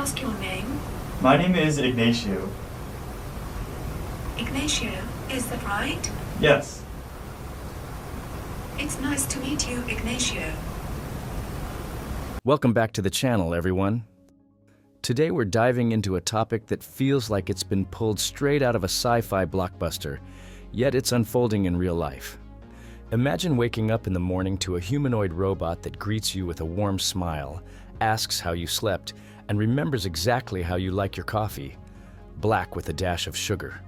ask your name? My name is Ignacio. Ignacio, is that right? Yes. It's nice to meet you, Ignacio. Welcome back to the channel, everyone. Today we're diving into a topic that feels like it's been pulled straight out of a sci-fi blockbuster, yet it's unfolding in real life. Imagine waking up in the morning to a humanoid robot that greets you with a warm smile, asks how you slept, and remembers exactly how you like your coffee, black with a dash of sugar.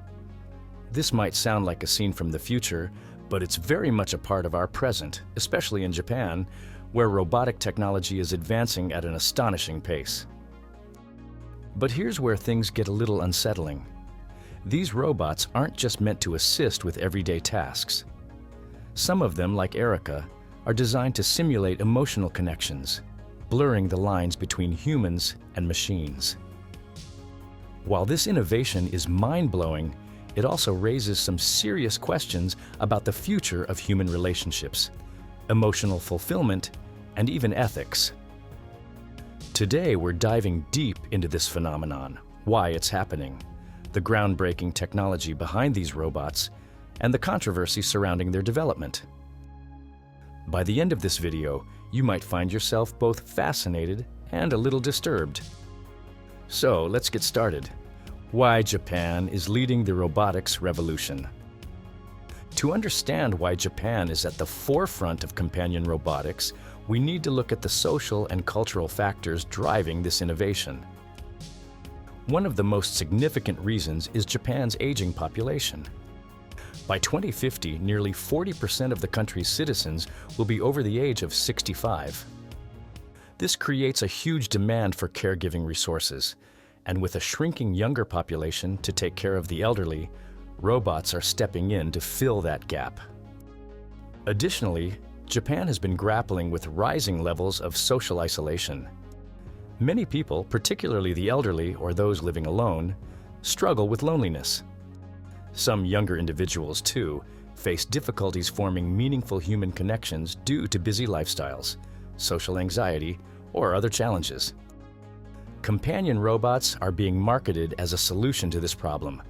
This might sound like a scene from the future, but it's very much a part of our present, especially in Japan, where robotic technology is advancing at an astonishing pace. But here's where things get a little unsettling. These robots aren't just meant to assist with everyday tasks. Some of them, like Erica, are designed to simulate emotional connections, blurring the lines between humans and machines. While this innovation is mind-blowing, it also raises some serious questions about the future of human relationships, emotional fulfillment, and even ethics. Today, we're diving deep into this phenomenon, why it's happening, the groundbreaking technology behind these robots, and the controversy surrounding their development. By the end of this video, you might find yourself both fascinated and a little disturbed. So, let's get started. Why Japan is leading the robotics revolution. To understand why Japan is at the forefront of companion robotics, we need to look at the social and cultural factors driving this innovation. One of the most significant reasons is Japan's aging population. By 2050, nearly 40% of the country's citizens will be over the age of 65. This creates a huge demand for caregiving resources, and with a shrinking younger population to take care of the elderly, robots are stepping in to fill that gap. Additionally, Japan has been grappling with rising levels of social isolation. Many people, particularly the elderly or those living alone, struggle with loneliness. Some younger individuals, too, face difficulties forming meaningful human connections due to busy lifestyles, social anxiety, or other challenges. Companion robots are being marketed as a solution to this problem,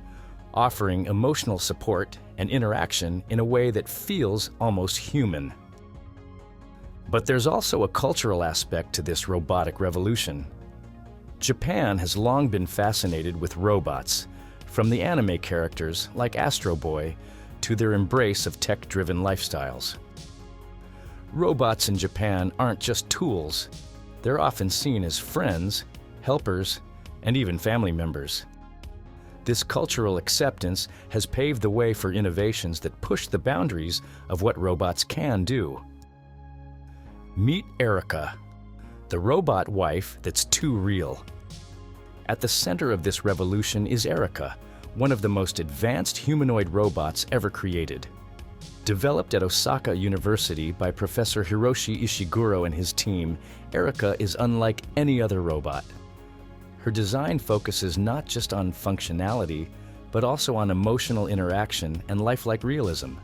offering emotional support and interaction in a way that feels almost human. But there's also a cultural aspect to this robotic revolution. Japan has long been fascinated with robots, from the anime characters like Astro Boy to their embrace of tech-driven lifestyles. Robots in Japan aren't just tools. They're often seen as friends, helpers, and even family members. This cultural acceptance has paved the way for innovations that push the boundaries of what robots can do. Meet Erica, the robot wife that's too real. At the center of this revolution is Erica, one of the most advanced humanoid robots ever created. Developed at Osaka University by Professor Hiroshi Ishiguro and his team, Erica is unlike any other robot. Her design focuses not just on functionality, but also on emotional interaction and lifelike realism.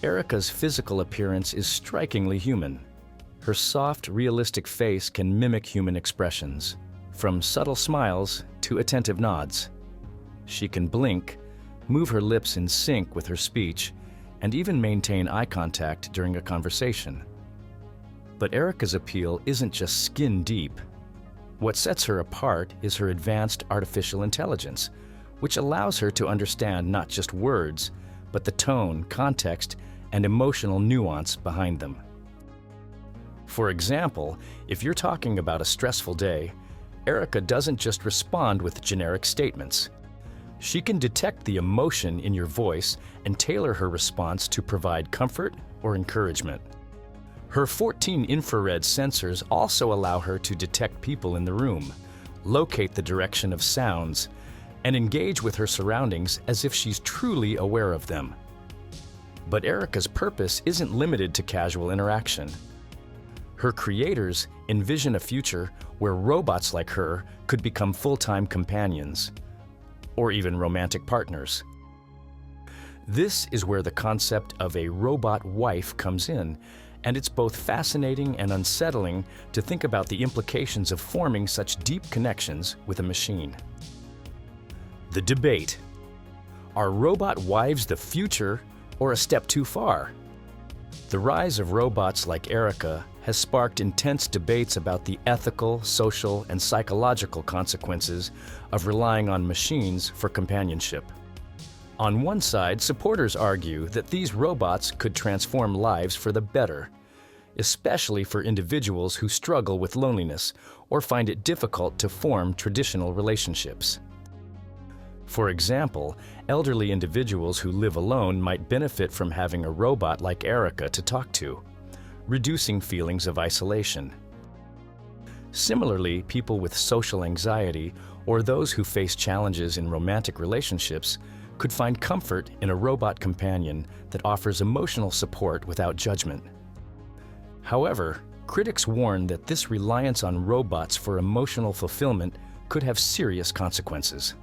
Erica's physical appearance is strikingly human. Her soft, realistic face can mimic human expressions, from subtle smiles to attentive nods. She can blink, move her lips in sync with her speech, and even maintain eye contact during a conversation. But Erica's appeal isn't just skin deep. What sets her apart is her advanced artificial intelligence, which allows her to understand not just words, but the tone, context, and emotional nuance behind them. For example, if you're talking about a stressful day, Erica doesn't just respond with generic statements. She can detect the emotion in your voice and tailor her response to provide comfort or encouragement. Her 14 infrared sensors also allow her to detect people in the room, locate the direction of sounds, and engage with her surroundings as if she's truly aware of them. But Erica's purpose isn't limited to casual interaction. Her creators envision a future where robots like her could become full-time companions, or even romantic partners. This is where the concept of a robot wife comes in, And it's both fascinating and unsettling to think about the implications of forming such deep connections with a machine. The debate. Are robot wives the future or a step too far? The rise of robots like Erica has sparked intense debates about the ethical, social, and psychological consequences of relying on machines for companionship. On one side, supporters argue that these robots could transform lives for the better, especially for individuals who struggle with loneliness or find it difficult to form traditional relationships. For example, elderly individuals who live alone might benefit from having a robot like Erica to talk to, reducing feelings of isolation. Similarly, people with social anxiety or those who face challenges in romantic relationships could find comfort in a robot companion that offers emotional support without judgment. However, critics warn that this reliance on robots for emotional fulfillment could have serious consequences.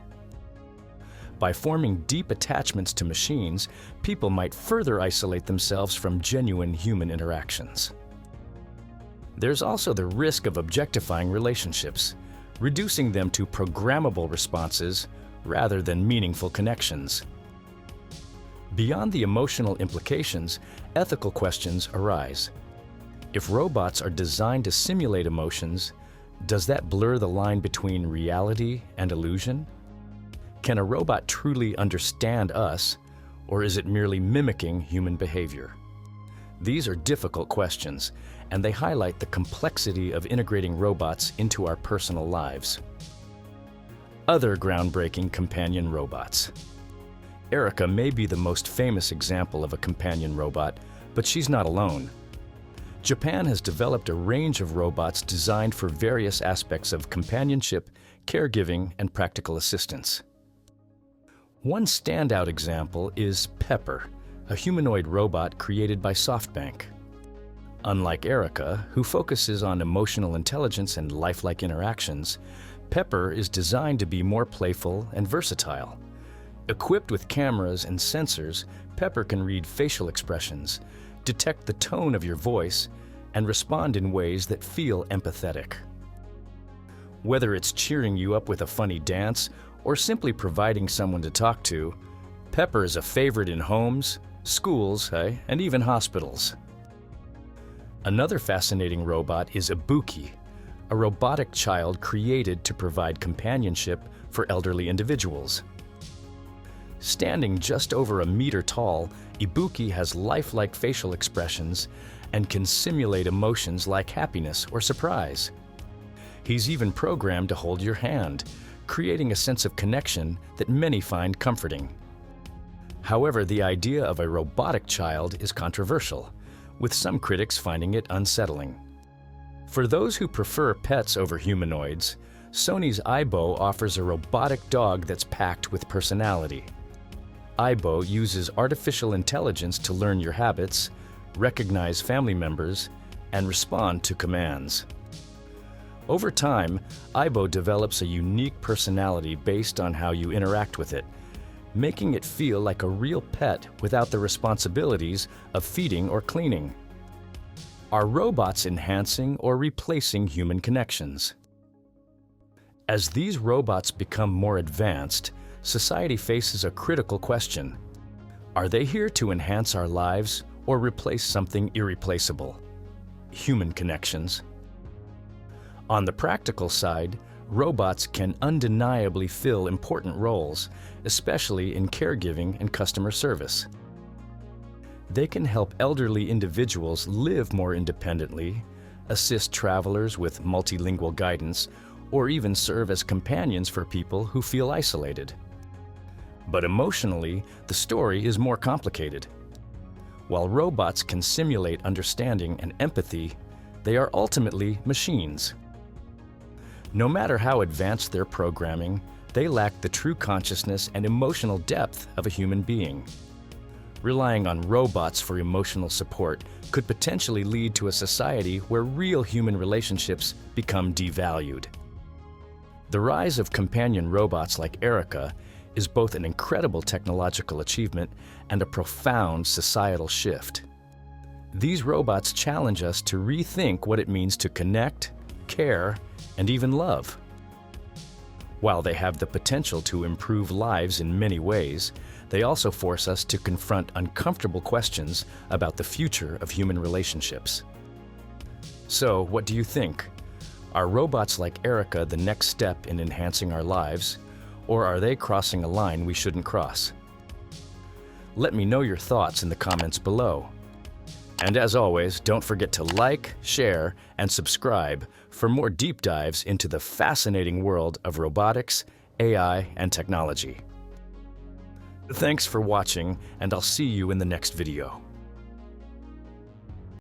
By forming deep attachments to machines, people might further isolate themselves from genuine human interactions. There's also the risk of objectifying relationships, reducing them to programmable responses rather than meaningful connections. Beyond the emotional implications, ethical questions arise. If robots are designed to simulate emotions, does that blur the line between reality and illusion? Can a robot truly understand us, or is it merely mimicking human behavior? These are difficult questions, and they highlight the complexity of integrating robots into our personal lives. Other groundbreaking companion robots. Erica may be the most famous example of a companion robot, but she's not alone. Japan has developed a range of robots designed for various aspects of companionship, caregiving, and practical assistance. One standout example is Pepper, a humanoid robot created by SoftBank. Unlike Erica, who focuses on emotional intelligence and lifelike interactions, Pepper is designed to be more playful and versatile. Equipped with cameras and sensors, Pepper can read facial expressions, detect the tone of your voice, and respond in ways that feel empathetic. Whether it's cheering you up with a funny dance or simply providing someone to talk to, Pepper is a favorite in homes, schools, and even hospitals. Another fascinating robot is Ibuki, a robotic child created to provide companionship for elderly individuals. Standing just over a meter tall, Ibuki has lifelike facial expressions and can simulate emotions like happiness or surprise. He's even programmed to hold your hand, creating a sense of connection that many find comforting. However, the idea of a robotic child is controversial, with some critics finding it unsettling. For those who prefer pets over humanoids, Sony's Aibo offers a robotic dog that's packed with personality. Aibo uses artificial intelligence to learn your habits, recognize family members, and respond to commands. Over time, Aibo develops a unique personality based on how you interact with it, making it feel like a real pet without the responsibilities of feeding or cleaning. Are robots enhancing or replacing human connections? As these robots become more advanced, society faces a critical question. Are they here to enhance our lives or replace something irreplaceable? Human connections. On the practical side, robots can undeniably fill important roles, especially in caregiving and customer service. They can help elderly individuals live more independently, assist travelers with multilingual guidance, or even serve as companions for people who feel isolated. But emotionally, the story is more complicated. While robots can simulate understanding and empathy, they are ultimately machines. No matter how advanced their programming, they lack the true consciousness and emotional depth of a human being. Relying on robots for emotional support could potentially lead to a society where real human relationships become devalued. The rise of companion robots like Erica is both an incredible technological achievement and a profound societal shift. These robots challenge us to rethink what it means to connect, care, and even love. While they have the potential to improve lives in many ways, they also force us to confront uncomfortable questions about the future of human relationships. So, what do you think? Are robots like Erica the next step in enhancing our lives, or are they crossing a line we shouldn't cross? Let me know your thoughts in the comments below. And as always, don't forget to like, share, and subscribe for more deep dives into the fascinating world of robotics, AI, and technology. Thanks for watching, and I'll see you in the next video.